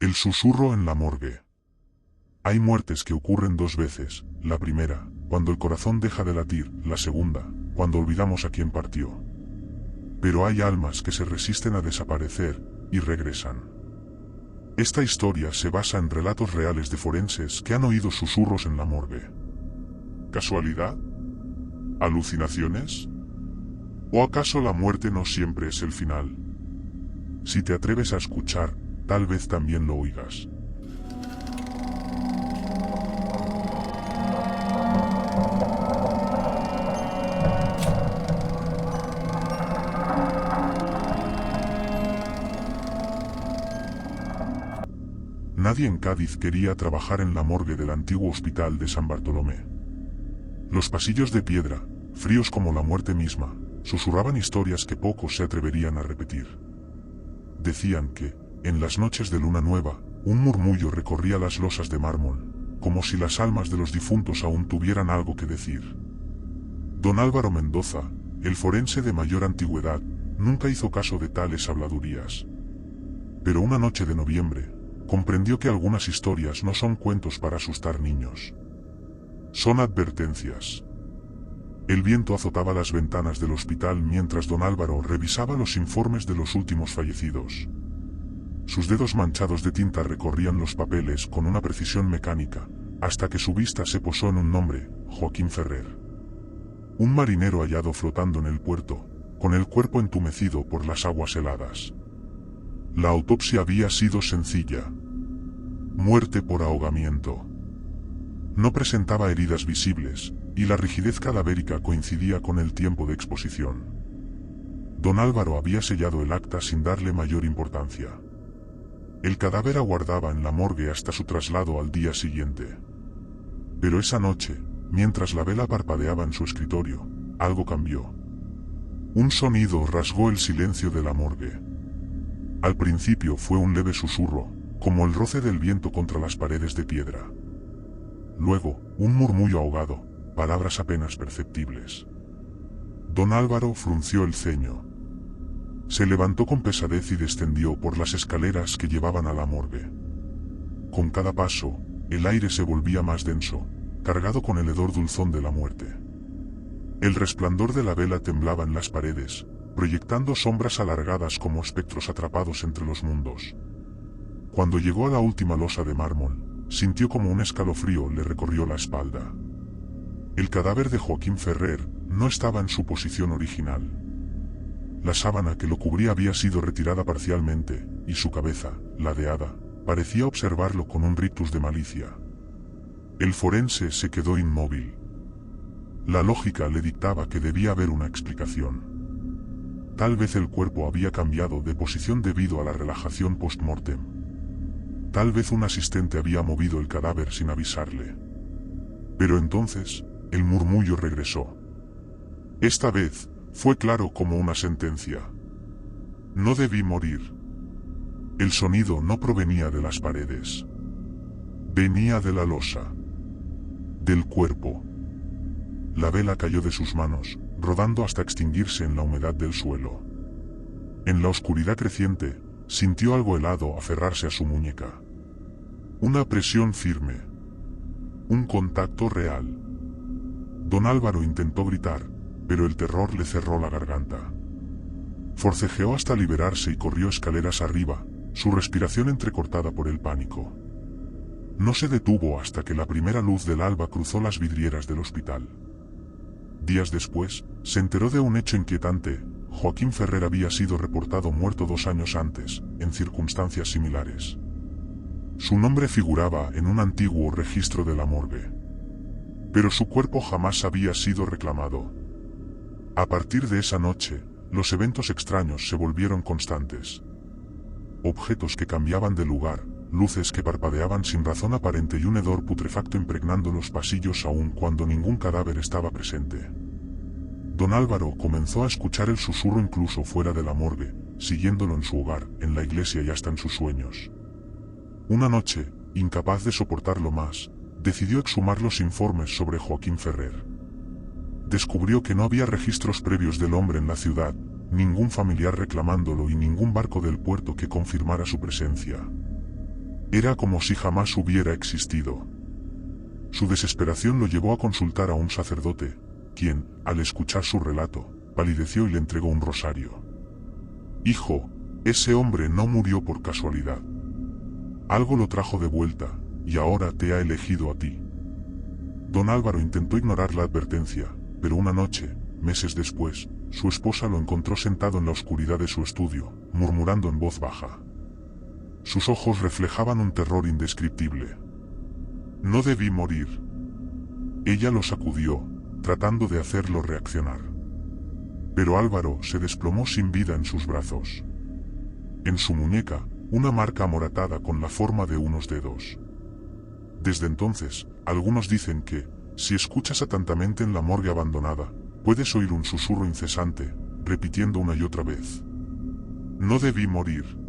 El susurro en la morgue. Hay muertes que ocurren dos veces, la primera, cuando el corazón deja de latir, la segunda, cuando olvidamos a quien partió. Pero hay almas que se resisten a desaparecer, y regresan. Esta historia se basa en relatos reales de forenses que han oído susurros en la morgue. ¿Casualidad? ¿Alucinaciones? ¿O acaso la muerte no siempre es el final? Si te atreves a escuchar, tal vez también lo oigas. Nadie en Cádiz quería trabajar en la morgue del antiguo hospital de San Bartolomé. Los pasillos de piedra, fríos como la muerte misma, susurraban historias que pocos se atreverían a repetir. Decían que, en las noches de luna nueva, un murmullo recorría las losas de mármol, como si las almas de los difuntos aún tuvieran algo que decir. Don Álvaro Mendoza, el forense de mayor antigüedad, nunca hizo caso de tales habladurías. Pero una noche de noviembre, comprendió que algunas historias no son cuentos para asustar niños. Son advertencias. El viento azotaba las ventanas del hospital mientras don Álvaro revisaba los informes de los últimos fallecidos. Sus dedos manchados de tinta recorrían los papeles con una precisión mecánica, hasta que su vista se posó en un nombre, Joaquín Ferrer. Un marinero hallado flotando en el puerto, con el cuerpo entumecido por las aguas heladas. La autopsia había sido sencilla. Muerte por ahogamiento. No presentaba heridas visibles, y la rigidez cadavérica coincidía con el tiempo de exposición. Don Álvaro había sellado el acta sin darle mayor importancia. El cadáver aguardaba en la morgue hasta su traslado al día siguiente. Pero esa noche, mientras la vela parpadeaba en su escritorio, algo cambió. Un sonido rasgó el silencio de la morgue. Al principio fue un leve susurro, como el roce del viento contra las paredes de piedra. Luego, un murmullo ahogado, palabras apenas perceptibles. Don Álvaro frunció el ceño. Se levantó con pesadez y descendió por las escaleras que llevaban a la morgue. Con cada paso, el aire se volvía más denso, cargado con el hedor dulzón de la muerte. El resplandor de la vela temblaba en las paredes, proyectando sombras alargadas como espectros atrapados entre los mundos. Cuando llegó a la última losa de mármol, sintió como un escalofrío le recorrió la espalda. El cadáver de Joaquín Ferrer no estaba en su posición original. La sábana que lo cubría había sido retirada parcialmente, y su cabeza, ladeada, parecía observarlo con un rictus de malicia. El forense se quedó inmóvil. La lógica le dictaba que debía haber una explicación. Tal vez el cuerpo había cambiado de posición debido a la relajación post-mortem. Tal vez un asistente había movido el cadáver sin avisarle. Pero entonces, el murmullo regresó. Esta vez, fue claro como una sentencia. No debí morir. El sonido no provenía de las paredes. Venía de la losa. Del cuerpo. La vela cayó de sus manos, rodando hasta extinguirse en la humedad del suelo. En la oscuridad creciente, sintió algo helado aferrarse a su muñeca. Una presión firme. Un contacto real. Don Álvaro intentó gritar, pero el terror le cerró la garganta. Forcejeó hasta liberarse y corrió escaleras arriba, su respiración entrecortada por el pánico. No se detuvo hasta que la primera luz del alba cruzó las vidrieras del hospital. Días después, se enteró de un hecho inquietante. Joaquín Ferrer había sido reportado muerto 2 años antes, en circunstancias similares. Su nombre figuraba en un antiguo registro de la morgue. Pero su cuerpo jamás había sido reclamado. A partir de esa noche, los eventos extraños se volvieron constantes. Objetos que cambiaban de lugar, luces que parpadeaban sin razón aparente y un hedor putrefacto impregnando los pasillos aun cuando ningún cadáver estaba presente. Don Álvaro comenzó a escuchar el susurro incluso fuera de la morgue, siguiéndolo en su hogar, en la iglesia y hasta en sus sueños. Una noche, incapaz de soportarlo más, decidió exhumar los informes sobre Joaquín Ferrer. Descubrió que no había registros previos del hombre en la ciudad, ningún familiar reclamándolo y ningún barco del puerto que confirmara su presencia. Era como si jamás hubiera existido. Su desesperación lo llevó a consultar a un sacerdote, quien, al escuchar su relato, palideció y le entregó un rosario. Hijo, ese hombre no murió por casualidad. Algo lo trajo de vuelta, y ahora te ha elegido a ti. Don Álvaro intentó ignorar la advertencia, pero una noche, meses después, su esposa lo encontró sentado en la oscuridad de su estudio, murmurando en voz baja. Sus ojos reflejaban un terror indescriptible. No debí morir. Ella lo sacudió, tratando de hacerlo reaccionar. Pero Álvaro se desplomó sin vida en sus brazos. En su muñeca, una marca amoratada con la forma de unos dedos. Desde entonces, algunos dicen que, si escuchas atentamente en la morgue abandonada, puedes oír un susurro incesante, repitiendo una y otra vez: no debí morir.